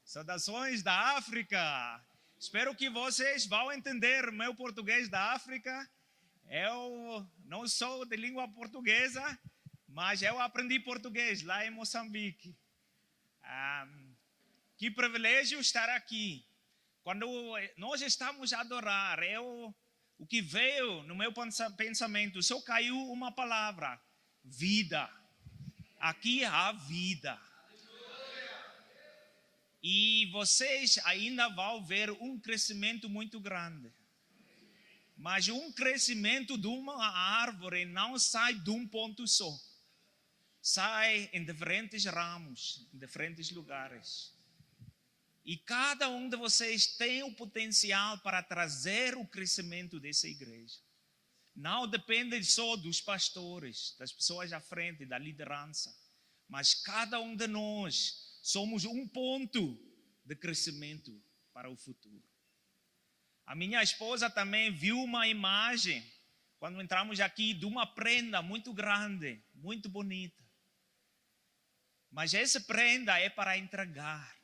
Saudações da África. Espero que vocês vão entender meu português da África. Eu não sou de língua portuguesa, mas eu aprendi português lá em Moçambique. Que privilégio estar aqui. Quando nós estamos a adorar, o que veio no meu pensamento, só caiu uma palavra: vida. Aqui há vida. E vocês ainda vão ver um crescimento muito grande. Mas um crescimento de uma árvore não sai de um ponto só. Sai em diferentes ramos, em diferentes lugares. E cada um de vocês tem o potencial para trazer o crescimento dessa igreja. Não depende só dos pastores, das pessoas à frente, da liderança. Mas cada um de nós somos um ponto de crescimento para o futuro. A minha esposa também viu uma imagem, quando entramos aqui, de uma prenda muito grande, muito bonita. Mas essa prenda é para entregar.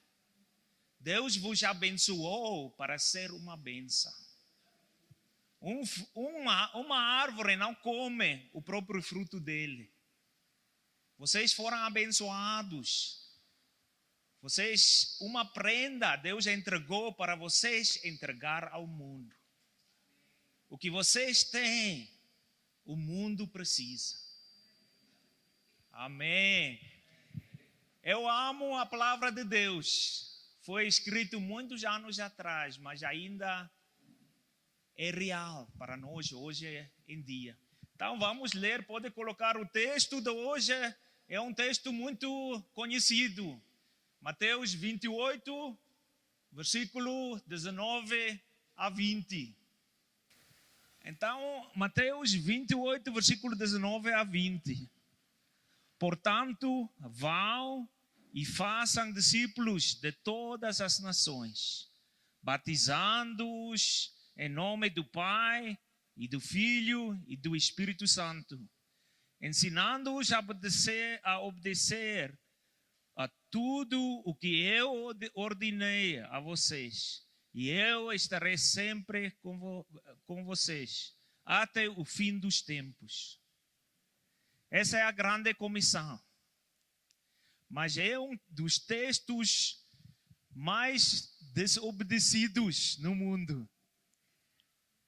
Deus vos abençoou para ser uma bênção. Uma árvore não come o próprio fruto dele. Vocês foram abençoados. Uma prenda Deus entregou para vocês entregar ao mundo. O que vocês têm, o mundo precisa. Amém. Eu amo a palavra de Deus. Foi escrito muitos anos atrás, mas ainda é real para nós hoje em dia. Então vamos ler, pode colocar o texto de hoje, é um texto muito conhecido. Mateus 28, versículo 19 a 20. Então, Mateus 28, versículo 19 a 20. Portanto, vão e façam discípulos de todas as nações, batizando-os em nome do Pai e do Filho e do Espírito Santo, ensinando-os a obedecer a tudo o que eu ordenei a vocês. E eu estarei sempre com vocês até o fim dos tempos. Essa é a grande comissão. Mas é um dos textos mais desobedecidos no mundo.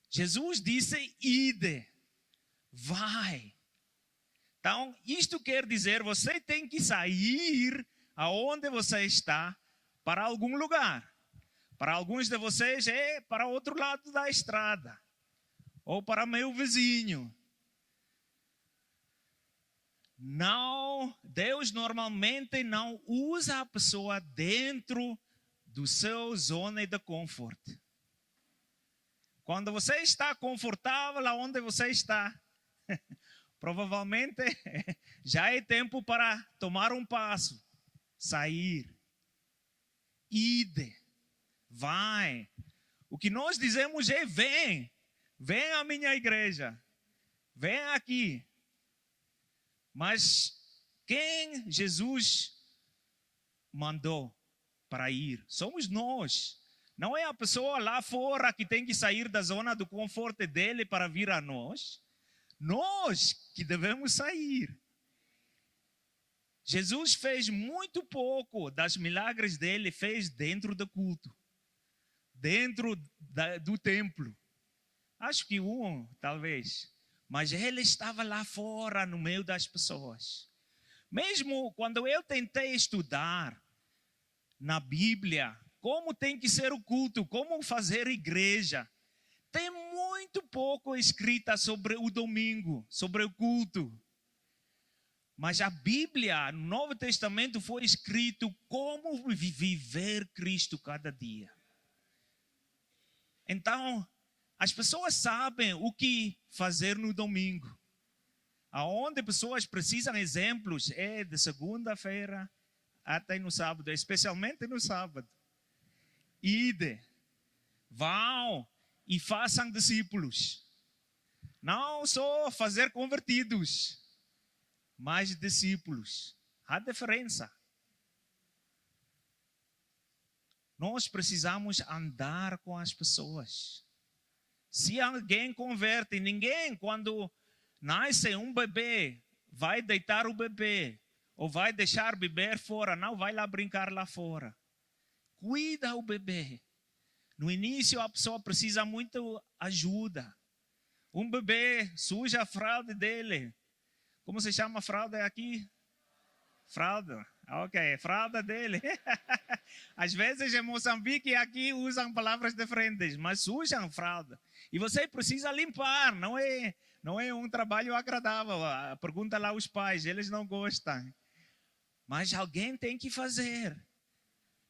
Jesus disse: ide, vai. Então, isto quer dizer, você tem que sair aonde você está para algum lugar. Para alguns de vocês é para outro lado da estrada. Ou para meu vizinho. Não, Deus normalmente não usa a pessoa dentro do seu zona de conforto. Quando você está confortável aonde você está, provavelmente já é tempo para tomar um passo, sair, ide, vai. O que nós dizemos é: vem à minha igreja, vem aqui. Mas quem Jesus mandou para ir? Somos nós. Não é a pessoa lá fora que tem que sair da zona do conforto dele para vir a nós. Nós que devemos sair. Jesus fez muito pouco das milagres dele, fez dentro do culto. Dentro do templo. Acho que talvez. Mas ele estava lá fora, no meio das pessoas. Mesmo quando eu tentei estudar na Bíblia, como tem que ser o culto, como fazer igreja, tem muito pouco escrita sobre o domingo, sobre o culto. Mas a Bíblia, no Novo Testamento, foi escrito como viver Cristo cada dia. Então, as pessoas sabem o que fazer no domingo. Aonde pessoas precisam de exemplos é de segunda-feira até no sábado, especialmente no sábado. Ide, vão e façam discípulos. Não só fazer convertidos, mas discípulos. Há diferença. Nós precisamos andar com as pessoas. Se alguém converte, ninguém, quando nasce um bebê, vai deitar o bebê ou vai deixar beber fora, não vai lá brincar lá fora. Cuida o bebê. No início a pessoa precisa muito ajuda. Um bebê suja a fralda dele. Como se chama a fralda aqui? Fralda. Ok, fralda dele. Às vezes em Moçambique aqui usam palavras diferentes, mas sujam fralda. E você precisa limpar, não é um trabalho agradável. Pergunta lá aos pais, eles não gostam. Mas alguém tem que fazer.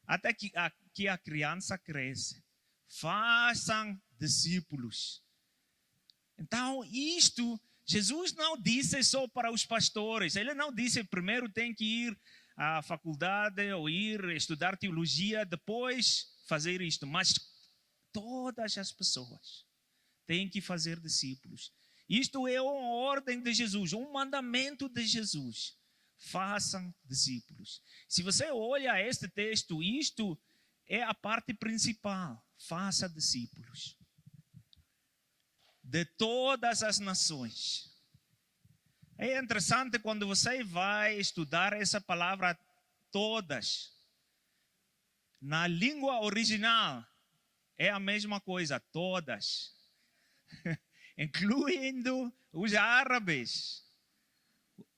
Até que a criança cresce. Façam discípulos. Então, isto, Jesus não disse só para os pastores. Ele não disse primeiro tem que ir à faculdade ou ir estudar teologia, depois fazer isto. Mas todas as pessoas têm que fazer discípulos. Isto é uma ordem de Jesus, um mandamento de Jesus. Façam discípulos. Se você olha este texto, isto é a parte principal. Faça discípulos de todas as nações. É interessante quando você vai estudar essa palavra todas. Na língua original é a mesma coisa, todas. Incluindo os árabes,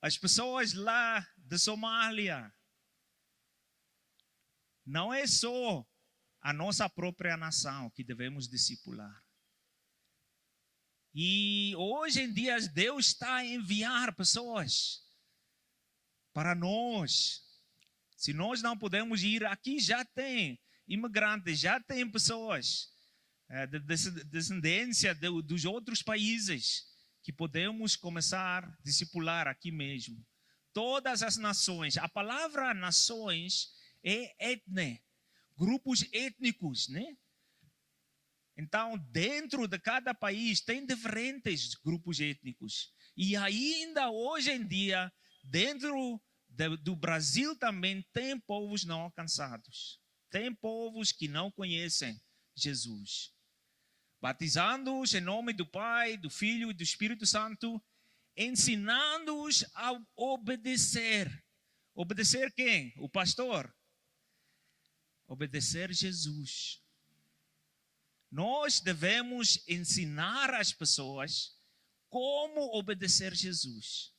as pessoas lá de Somália. Não é só a nossa própria nação que devemos discipular. E hoje em dia Deus está a enviar pessoas para nós. Se nós não podemos ir, aqui já tem imigrantes, já tem pessoas de descendência dos outros países que podemos começar a discipular aqui mesmo. Todas as nações, a palavra nações é etne, grupos étnicos, né? Então, dentro de cada país tem diferentes grupos étnicos. E ainda hoje em dia, dentro do Brasil também tem povos não alcançados. Tem povos que não conhecem Jesus. Batizando-os em nome do Pai, do Filho e do Espírito Santo, ensinando-os a obedecer. Obedecer quem? O pastor? Obedecer Jesus. Nós devemos ensinar as pessoas como obedecer Jesus.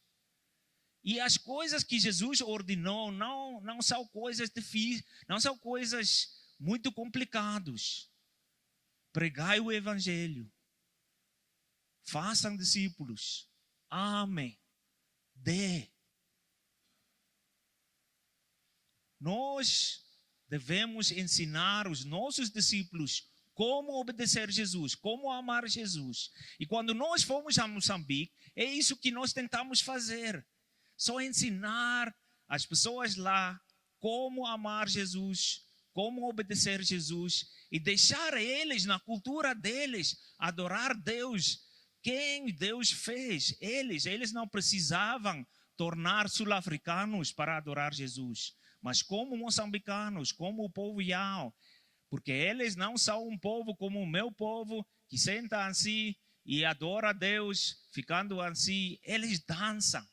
E as coisas que Jesus ordenou não são coisas difíceis, não são coisas muito complicadas. Pregai o evangelho. Façam discípulos. Amem. Dê. Nós devemos ensinar os nossos discípulos como obedecer Jesus, como amar Jesus. E quando nós fomos a Moçambique, é isso que nós tentamos fazer. Só ensinar as pessoas lá como amar Jesus, como obedecer Jesus e deixar eles, na cultura deles, adorar Deus. Quem Deus fez? Eles não precisavam tornar sul-africanos para adorar Jesus, mas como moçambicanos, como o povo Yao. Porque eles não são um povo como o meu povo, que senta assim e adora a Deus, ficando assim. Eles dançam.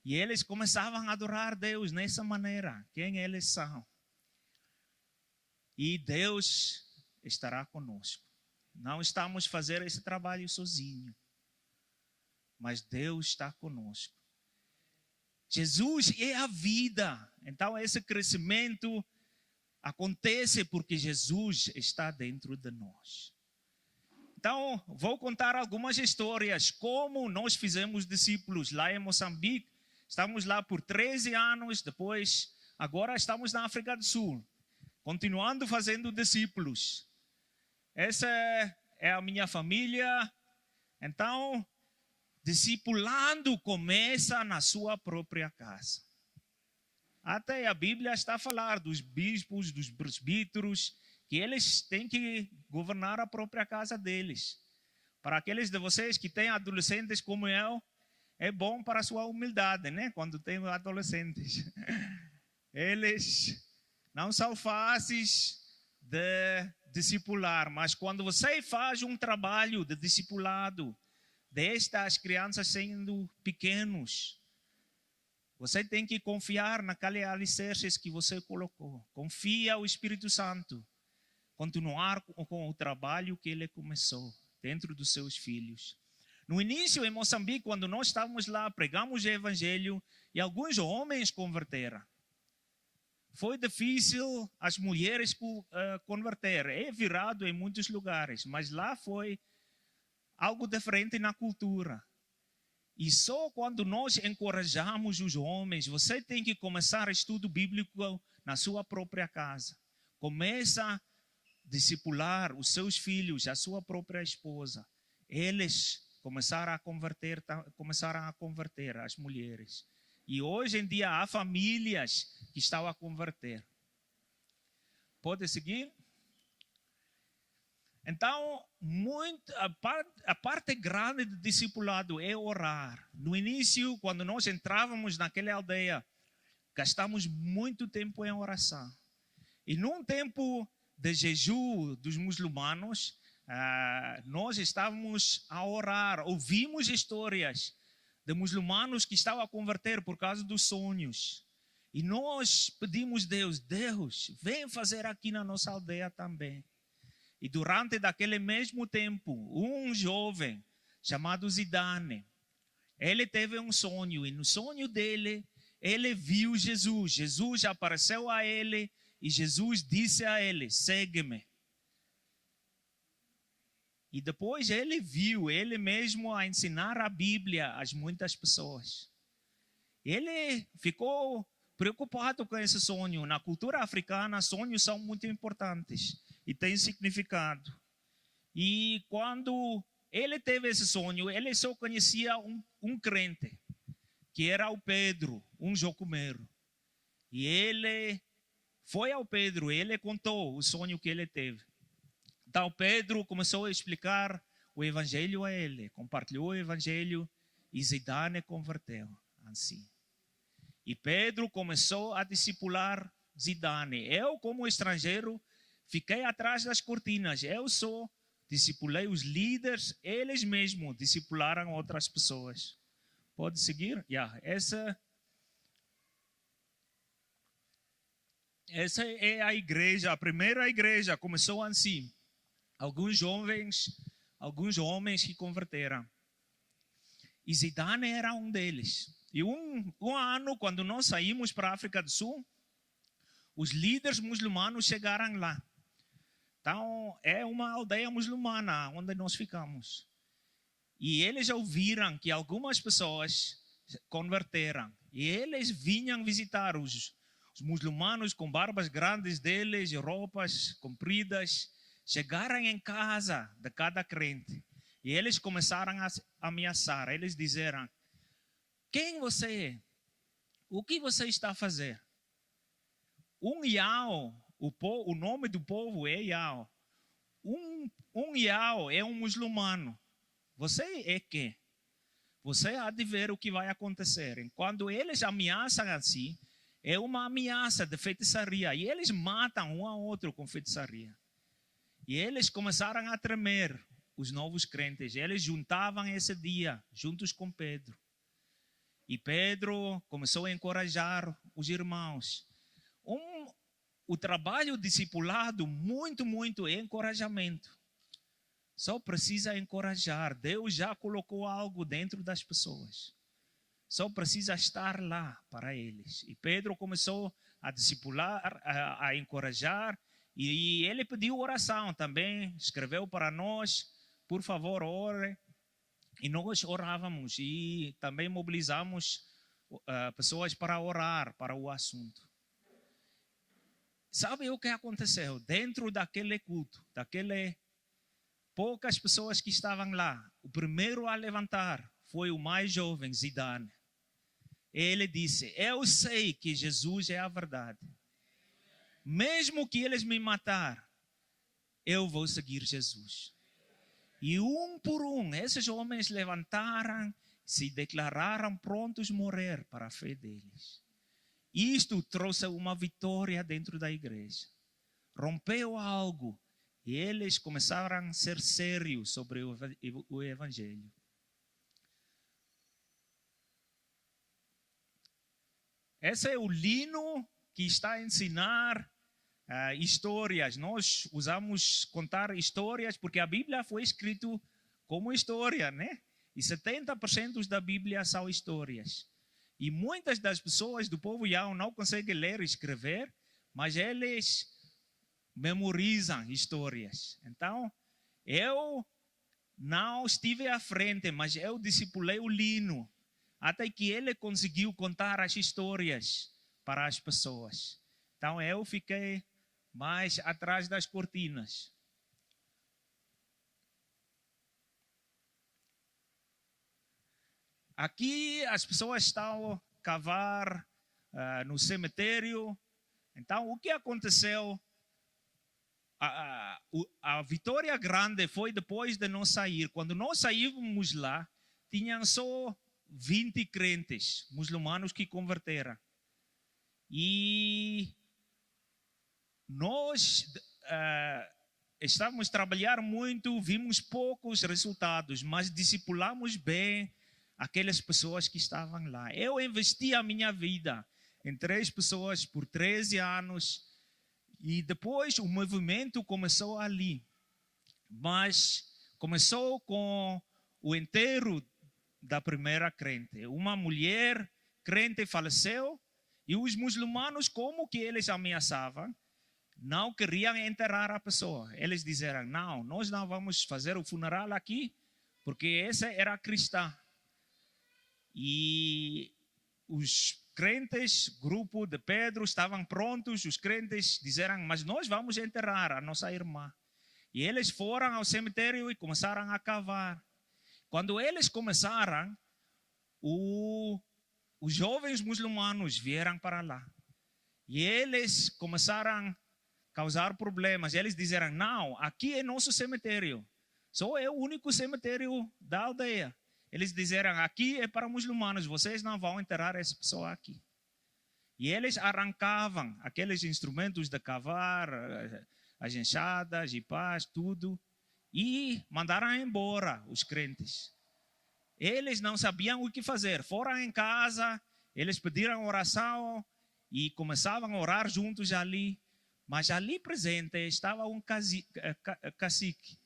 E eles começavam a adorar a Deus nessa maneira. Quem eles são? E Deus estará conosco. Não estamos fazendo esse trabalho sozinho. Mas Deus está conosco. Jesus é a vida. Então esse crescimento acontece porque Jesus está dentro de nós. Então, vou contar algumas histórias como nós fizemos discípulos lá em Moçambique. Estamos lá por 13 anos, depois, agora estamos na África do Sul, continuando fazendo discípulos. Essa é a minha família. Então, discipulando começa na sua própria casa. Até a Bíblia está a falar dos bispos, dos presbíteros, que eles têm que governar a própria casa deles. Para aqueles de vocês que têm adolescentes como eu, é bom para a sua humildade, né? Quando tem adolescentes. Eles não são fáceis, de discipular, mas quando você faz um trabalho de discipulado, desde as crianças sendo pequenos, você tem que confiar naqueles alicerces que você colocou. Confia o Espírito Santo. Continuar com o trabalho que ele começou dentro dos seus filhos. No início, em Moçambique, quando nós estávamos lá, pregamos o evangelho e alguns homens converteram. Foi difícil as mulheres converter. É virado em muitos lugares, mas lá foi algo diferente na cultura. E só quando nós encorajamos os homens, você tem que começar estudo bíblico na sua própria casa. Começa a discipular os seus filhos, a sua própria esposa. Eles começaram a converter as mulheres. E hoje em dia há famílias que estão a converter. Pode seguir? Então, a parte grande do discipulado é orar. No início, quando nós entrávamos naquela aldeia, gastamos muito tempo em oração. E num tempo de jejum dos muçulmanos, nós estávamos a orar. Ouvimos histórias de muçulmanos que estavam a converter por causa dos sonhos. E nós pedimos Deus, vem fazer aqui na nossa aldeia também. E durante daquele mesmo tempo, um jovem chamado Zidane, ele teve um sonho. E no sonho dele, ele viu Jesus. Jesus apareceu a ele e Jesus disse a ele, segue-me. E depois ele viu ele mesmo a ensinar a Bíblia a muitas pessoas. Ele ficou preocupado com esse sonho. Na cultura africana, sonhos são muito importantes e têm significado. E quando ele teve esse sonho, ele só conhecia um crente, que era o Pedro, um jocumeiro. E ele foi ao Pedro, ele contou o sonho que ele teve. Então Pedro começou a explicar o evangelho a ele, compartilhou o evangelho e Zidane converteu assim. E Pedro começou a discipular Zidane. Eu, como estrangeiro, fiquei atrás das cortinas. Eu só discipulei os líderes, eles mesmos discipularam outras pessoas. Pode seguir? Essa é a igreja, a primeira igreja começou assim. Alguns homens que converteram. E Zidane era um deles. E um ano, quando nós saímos para a África do Sul, os líderes muçulmanos chegaram lá. Então, é uma aldeia muçulmana onde nós ficamos. E eles ouviram que algumas pessoas converteram. E eles vinham visitar os muçulmanos com barbas grandes deles e roupas compridas. Chegaram em casa de cada crente. E eles começaram a ameaçar. Eles disseram, quem você é? O que você está a fazer? Yao, o nome do povo é Yao. Yao é um muçulmano. Você é quem? Você há de ver o que vai acontecer. Quando eles ameaçam assim, é uma ameaça de feitiçaria. E eles matam um ao outro com feitiçaria. E eles começaram a tremer, os novos crentes. Eles juntavam esse dia, juntos com Pedro. E Pedro começou a encorajar os irmãos. O trabalho discipulado, muito é encorajamento. Só precisa encorajar. Deus já colocou algo dentro das pessoas. Só precisa estar lá para eles. E Pedro começou a discipular, a encorajar. E ele pediu oração também. Escreveu para nós, por favor, ore. E nós orávamos e também mobilizamos pessoas para orar para o assunto. Sabe o que aconteceu? Dentro daquele culto, poucas pessoas que estavam lá, o primeiro a levantar foi o mais jovem, Zidane. Ele disse, eu sei que Jesus é a verdade. Mesmo que eles me matar, eu vou seguir Jesus. E um por um, esses homens levantaram, se declararam prontos a morrer para a fé deles. Isto trouxe uma vitória dentro da igreja. rompeu algo. E eles começaram a ser sérios sobre o Evangelho. Esse é o lino que está a ensinar histórias. Nós usamos contar histórias porque a Bíblia foi escrita como história, né? E 70% da Bíblia são histórias. E muitas das pessoas do povo Yahweh não conseguem ler e escrever, mas eles memorizam histórias. Então, eu não estive à frente, mas eu discipulei o Lino, até que ele conseguiu contar as histórias para as pessoas. Então, eu fiquei mais atrás das cortinas. Aqui as pessoas estão a cavar no cemitério. Então, o que aconteceu? A vitória grande foi depois de nós sair. Quando nós saímos lá, tinham só 20 crentes muçulmanos que converteram. E nós estávamos a trabalhar muito, vimos poucos resultados, mas discipulamos bem aquelas pessoas que estavam lá. Eu investi a minha vida em 3 pessoas por 13 anos. E depois o movimento começou ali. Mas começou com o enterro da primeira crente. Uma mulher crente faleceu e os muçulmanos, como que eles ameaçavam, não queriam enterrar a pessoa. Eles disseram, não, nós não vamos fazer o funeral aqui, porque essa era cristã. E os crentes, grupo de Pedro, estavam prontos. Os crentes disseram, mas nós vamos enterrar a nossa irmã. E eles foram ao cemitério e começaram a cavar. Quando eles começaram, os jovens muçulmanos vieram para lá. E eles começaram a causar problemas. Eles disseram, não, aqui é nosso cemitério. Só é o único cemitério da aldeia. Eles disseram, aqui é para muçulmanos, vocês não vão enterrar essa pessoa aqui. E eles arrancavam aqueles instrumentos de cavar, as enxadas, e pás, tudo, e mandaram embora os crentes. Eles não sabiam o que fazer. Foram em casa, eles pediram oração e começavam a orar juntos ali. Mas ali presente estava um cacique,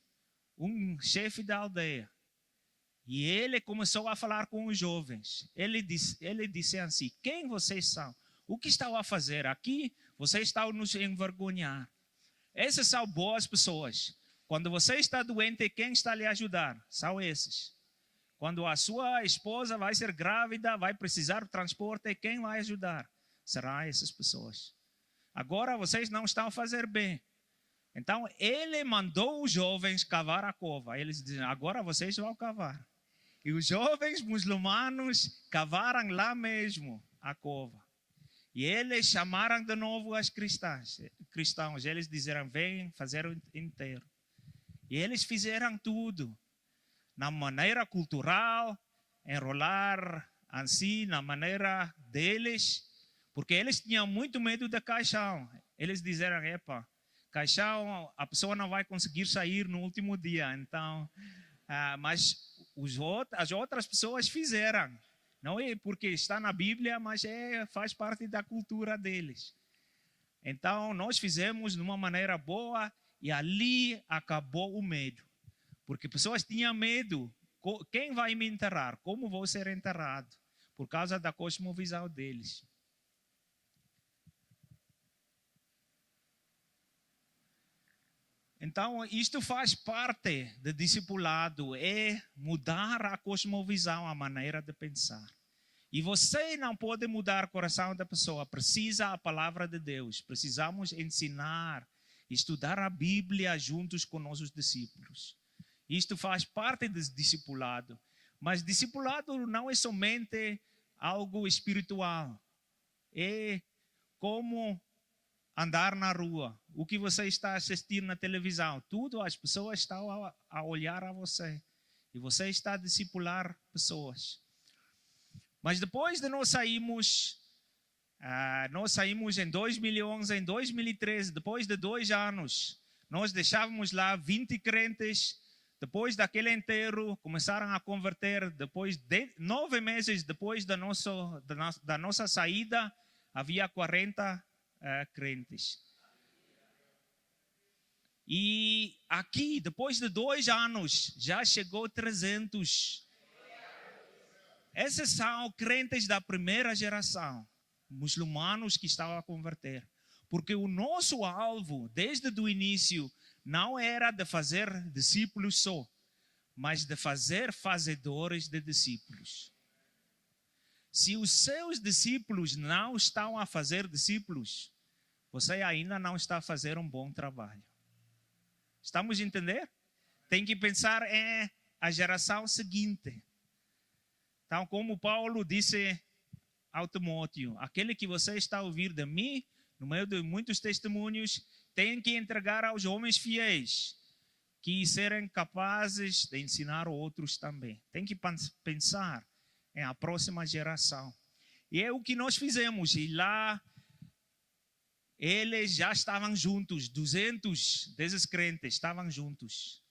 um chefe da aldeia. E ele começou a falar com os jovens. Ele disse assim, quem vocês são? O que estão a fazer aqui? Vocês estão nos envergonhar. Essas são boas pessoas. Quando você está doente, quem está a lhe ajudar? São esses. Quando a sua esposa vai ser grávida, vai precisar de transporte, quem vai ajudar? Serão essas pessoas. Agora vocês não estão a fazer bem. Então ele mandou os jovens cavar a cova. Eles dizem, agora vocês vão cavar. E os jovens muçulmanos cavaram lá mesmo a cova. E eles chamaram de novo as cristãos. Eles disseram, vem fazer o enterro. E eles fizeram tudo. Na maneira cultural, enrolar assim, na maneira deles. Porque eles tinham muito medo de caixão. Eles disseram, epa, caixão, a pessoa não vai conseguir sair no último dia. Então, mas as outras pessoas fizeram. Não é porque está na Bíblia, mas faz parte da cultura deles. Então, nós fizemos de uma maneira boa e ali acabou o medo. Porque pessoas tinham medo. Quem vai me enterrar? Como vou ser enterrado? Por causa da cosmovisão deles. Então, isto faz parte do discipulado, é mudar a cosmovisão, a maneira de pensar. E você não pode mudar o coração da pessoa, precisa a palavra de Deus. Precisamos ensinar, estudar a Bíblia juntos com nossos discípulos. Isto faz parte do discipulado. Mas discipulado não é somente algo espiritual. É como andar na rua, o que você está assistindo na televisão, tudo as pessoas estão a olhar a você. E você está a discipular pessoas. Mas depois de nós sairmos, Nós saímos em 2011, em 2013, depois de 2 anos, nós deixávamos lá 20 crentes. Depois daquele enterro, começaram a converter. Depois de 9 meses depois da nossa saída, havia 40 crentes. E aqui, depois de 2 anos, já chegou 300. Esses são crentes da primeira geração, muçulmanos que estavam a converter. Porque o nosso alvo, desde o início, não era de fazer discípulos só, mas de fazer fazedores de discípulos. Se os seus discípulos não estão a fazer discípulos, você ainda não está a fazer um bom trabalho. Estamos a entender? Tem que pensar em a geração seguinte. Então, como Paulo disse ao Timóteo, aquele que você está a ouvir de mim, no meio de muitos testemunhos, tem que entregar aos homens fiéis, que serem capazes de ensinar outros também. Tem que pensar em a próxima geração. E é o que nós fizemos. E lá, eles já estavam juntos, 200 desses crentes estavam juntos.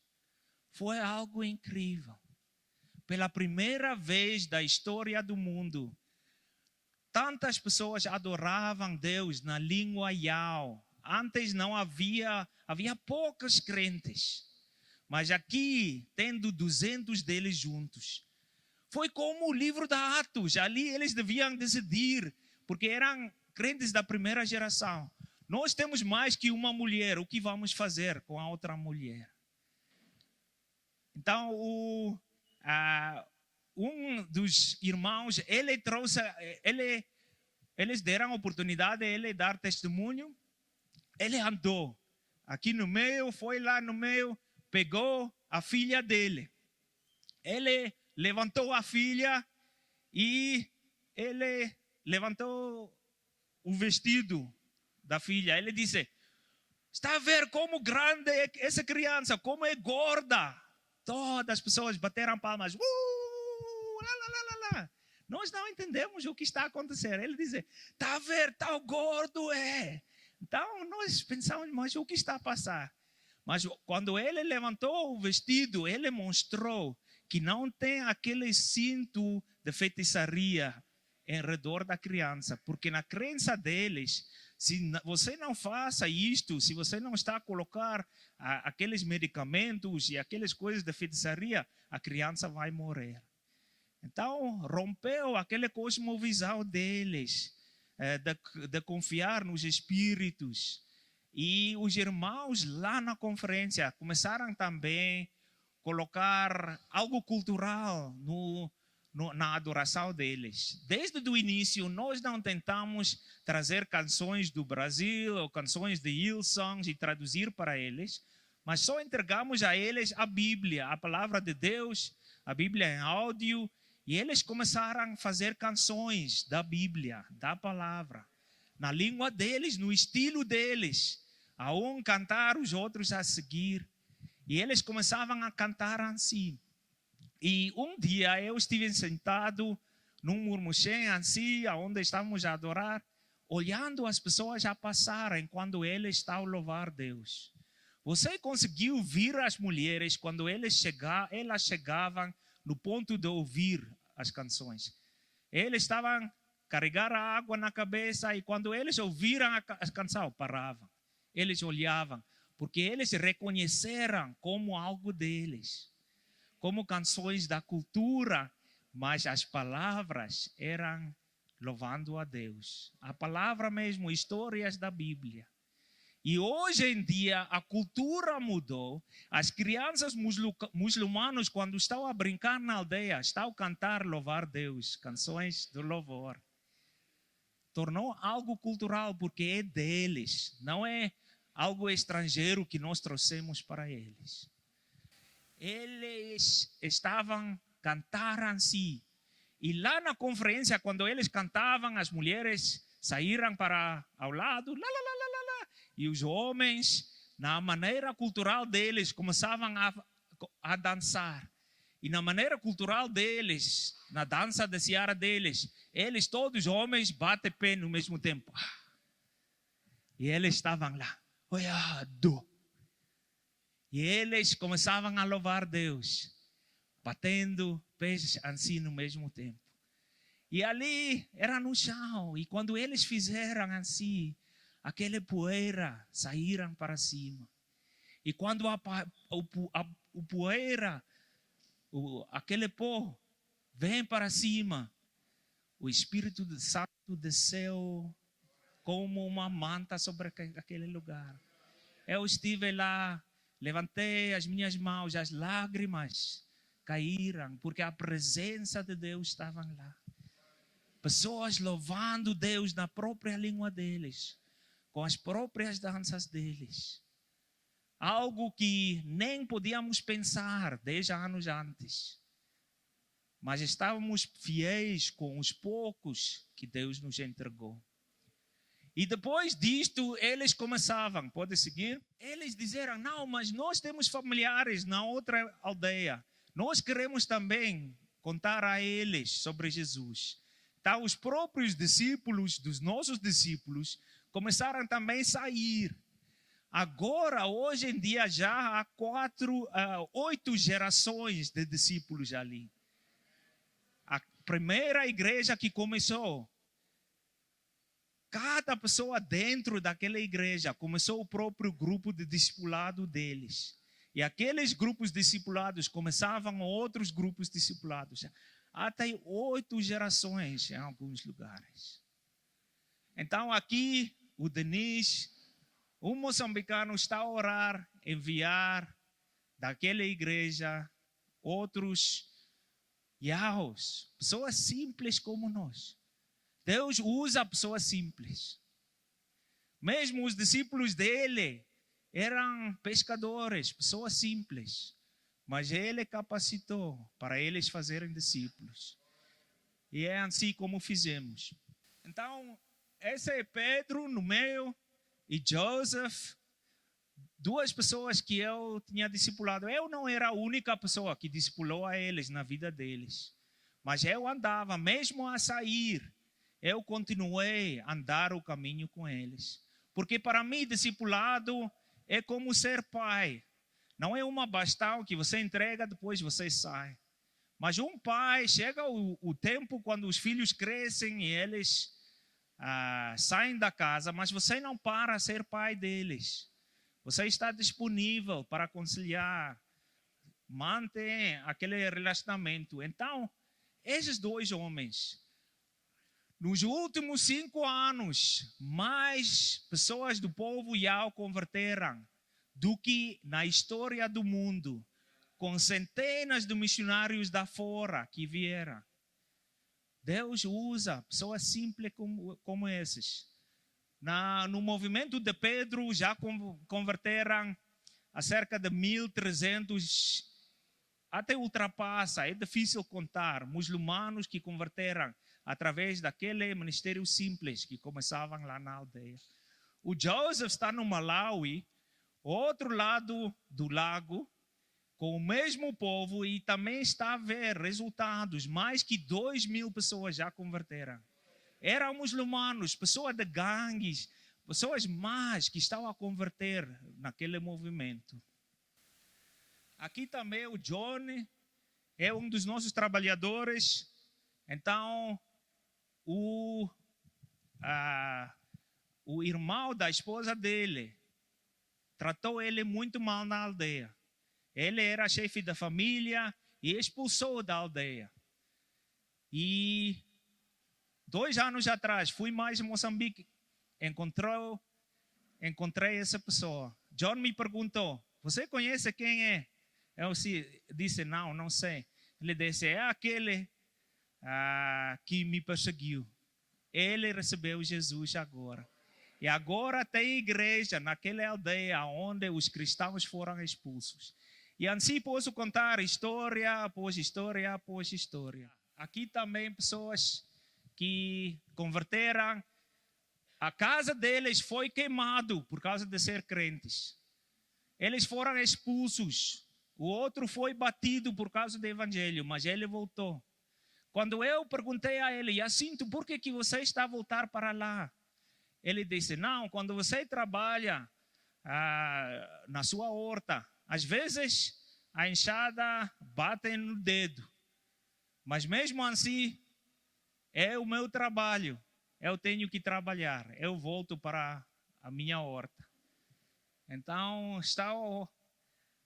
Foi algo incrível. Pela primeira vez da história do mundo, tantas pessoas adoravam Deus na língua Yao. Antes não havia poucos crentes. Mas aqui, tendo 200 deles juntos. Foi como o livro da Atos. Ali eles deviam decidir, porque eram crentes da primeira geração. Nós temos mais que uma mulher. O que vamos fazer com a outra mulher? Então, um dos irmãos, eles deram a oportunidade de ele dar testemunho. Ele andou aqui no meio, foi lá no meio, pegou a filha dele. Ele levantou a filha e ele levantou o vestido da filha. Ele disse: está a ver como grande é essa criança, como é gorda. Todas as pessoas bateram palmas. Lá, lá, lá, lá, lá. Nós não entendemos o que está acontecendo. Ele disse: está a ver, tal gordo é. Então nós pensamos, mas o que está a passar? Mas quando ele levantou o vestido, ele mostrou que não tem aquele cinto de feitiçaria em redor da criança. Porque na crença deles, se você não faça isto, se você não está a colocar aqueles medicamentos e aquelas coisas de feitiçaria, a criança vai morrer. Então, rompeu aquela cosmovisão deles, de confiar nos espíritos. E os irmãos lá na conferência começaram também a colocar algo cultural na adoração deles. Desde o início, nós não tentamos trazer canções do Brasil ou canções de Hillsongs e traduzir para eles, mas só entregamos a eles a Bíblia, a palavra de Deus, a Bíblia em áudio, e eles começaram a fazer canções da Bíblia, da palavra, na língua deles, no estilo deles, a um cantar, os outros a seguir, e eles começavam a cantar assim. E um dia eu estive sentado num murmuxém assim, onde estávamos a adorar, olhando as pessoas a passarem quando eles estavam a louvar Deus. Você conseguiu ver as mulheres quando elas chegavam no ponto de ouvir as canções? Eles estavam a carregar a água na cabeça e quando eles ouviram a canção, paravam. Eles olhavam, porque eles reconheceram como algo deles. Como canções da cultura, mas as palavras eram louvando a Deus. A palavra mesmo, histórias da Bíblia. E hoje em dia a cultura mudou. As crianças muçulmanas, quando estão a brincar na aldeia, estão a cantar, louvar Deus, canções de louvor. Tornou algo cultural porque é deles, não é algo estrangeiro que nós trouxemos para eles. Eles estavam a cantar assim. E lá na conferência, quando eles cantavam, as mulheres saíram para ao lado, lá, lá, lá, lá, lá, lá. E os homens, na maneira cultural deles, começavam a dançar. E na maneira cultural deles, na dança da seara deles, eles todos homens batem pé no mesmo tempo. E eles estavam lá, olhando. E eles começavam a louvar Deus, batendo pés assim no mesmo tempo. E ali era no chão. E quando eles fizeram assim, aquela poeira saíram para cima. E quando o poeira, aquele pó vem para cima, o Espírito Santo desceu como uma manta sobre aquele lugar. Eu estive lá, levantei as minhas mãos, as lágrimas caíram, porque a presença de Deus estava lá. Pessoas louvando Deus na própria língua deles, com as próprias danças deles. Algo que nem podíamos pensar 10 anos antes. Mas estávamos fiéis com os poucos que Deus nos entregou. E depois disto, eles começavam, pode seguir? Eles disseram, não, mas nós temos familiares na outra aldeia. Nós queremos também contar a eles sobre Jesus. Então, os próprios discípulos, dos nossos discípulos, começaram também a sair. Agora, hoje em dia, já há 8 gerações de discípulos ali. A primeira igreja que começou, cada pessoa dentro daquela igreja começou o próprio grupo de discipulado deles. E aqueles grupos discipulados começavam outros grupos discipulados. Até 8 gerações em alguns lugares. Então aqui o Denis, um moçambicano, está a orar, enviar daquela igreja outros yaos, pessoas simples como nós. Deus usa pessoas simples. Mesmo os discípulos dele eram pescadores, pessoas simples. Mas ele capacitou para eles fazerem discípulos. E é assim como fizemos. Então, esse é Pedro no meio e Joseph, 2 pessoas que eu tinha discipulado. Eu não era a única pessoa que discipulou a eles na vida deles. Mas eu andava, mesmo a sair, eu continuei a andar o caminho com eles. Porque para mim, discipulado é como ser pai. Não é uma bastão que você entrega, depois você sai. Mas um pai, chega o tempo quando os filhos crescem e eles saem da casa, mas você não para a ser pai deles. Você está disponível para conciliar, mantém aquele relacionamento. Então, esses 2 homens, nos últimos 5 anos, mais pessoas do povo Yao converteram do que na história do mundo, com centenas de missionários da fora que vieram. Deus usa pessoas simples como esses. No movimento de Pedro já converteram a cerca de 1.300, até ultrapassa, é difícil contar, muçulmanos que converteram através daquele ministério simples que começavam lá na aldeia. O Joseph está no Malawi, outro lado do lago, com o mesmo povo, e também está a ver resultados. Mais que 2.000 pessoas já converteram. Eram muçulmanos, pessoas de gangues, pessoas más que estavam a converter naquele movimento. Aqui também o Johnny é um dos nossos trabalhadores. Então, o irmão da esposa dele tratou ele muito mal na aldeia. Ele era chefe da família e expulsou da aldeia. E 2 anos atrás, fui mais em Moçambique, encontrei essa pessoa. John me perguntou, você conhece quem é? Eu disse, não sei. Ele disse, é aquele que me perseguiu. Ele recebeu Jesus agora. E agora tem igreja naquela aldeia onde os cristãos foram expulsos. E assim posso contar história após história após história. Aqui também pessoas que converteram. A casa deles foi queimada por causa de ser crentes. Eles foram expulsos O outro foi batido por causa do evangelho, mas ele voltou. Quando eu perguntei a ele, Jacinto, por que você está a voltar para lá? Ele disse, não, quando você trabalha na sua horta, às vezes a enxada bate no dedo. Mas mesmo assim, é o meu trabalho. Eu tenho que trabalhar. Eu volto para a minha horta. Então, está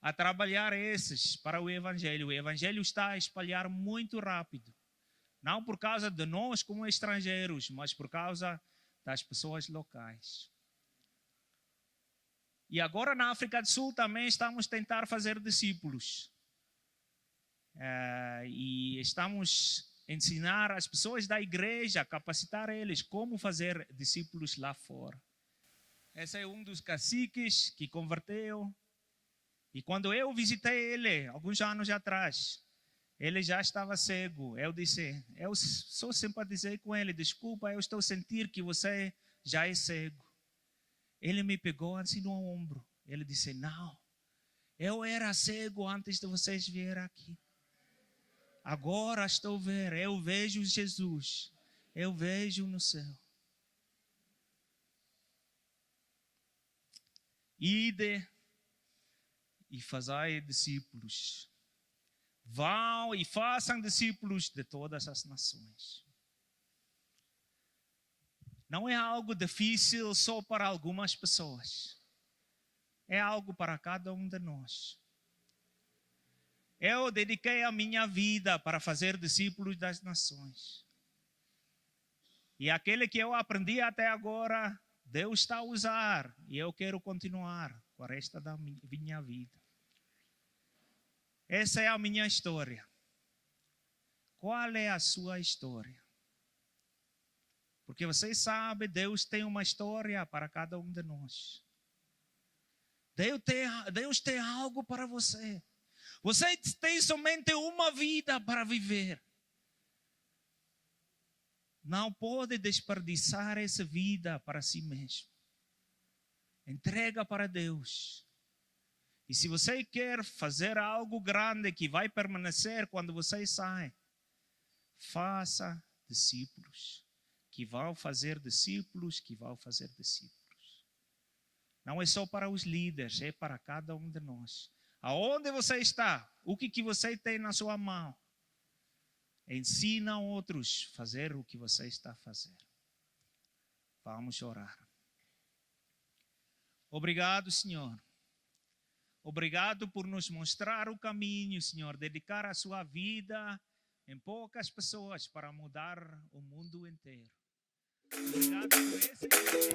a trabalhar esses para o evangelho. O evangelho está a espalhar muito rápido. Não por causa de nós como estrangeiros, mas por causa das pessoas locais. E agora na África do Sul também estamos a tentar fazer discípulos. E estamos a ensinar as pessoas da igreja, capacitar eles como fazer discípulos lá fora. Esse é um dos caciques que converteu. E quando eu visitei ele, alguns anos atrás, ele já estava cego. Eu disse, eu só simpatizei com ele. Desculpa, eu estou a sentir que você já é cego. Ele me pegou assim no ombro. Ele disse, não, eu era cego antes de vocês virem aqui. Agora estou a ver, eu vejo Jesus. Eu vejo no céu. Ide e fazai discípulos. Vão e façam discípulos de todas as nações. Não é algo difícil só para algumas pessoas. É algo para cada um de nós. Eu dediquei a minha vida para fazer discípulos das nações. E aquele que eu aprendi até agora, Deus está a usar. E eu quero continuar com o resto da minha vida. Essa é a minha história. Qual é a sua história? Porque vocês sabem, Deus tem uma história para cada um de nós. Deus tem algo para você. Você tem somente uma vida para viver. Não pode desperdiçar essa vida para si mesmo. Entrega para Deus. E se você quer fazer algo grande que vai permanecer quando você sai, faça discípulos. Que vão fazer discípulos, que vão fazer discípulos. Não é só para os líderes, é para cada um de nós. Aonde você está? O que você tem na sua mão? Ensina outros a fazer o que você está a fazer. Vamos orar. Obrigado, Senhor. Obrigado por nos mostrar o caminho, Senhor. Dedicar a sua vida em poucas pessoas para mudar o mundo inteiro. Obrigado por essa igreja.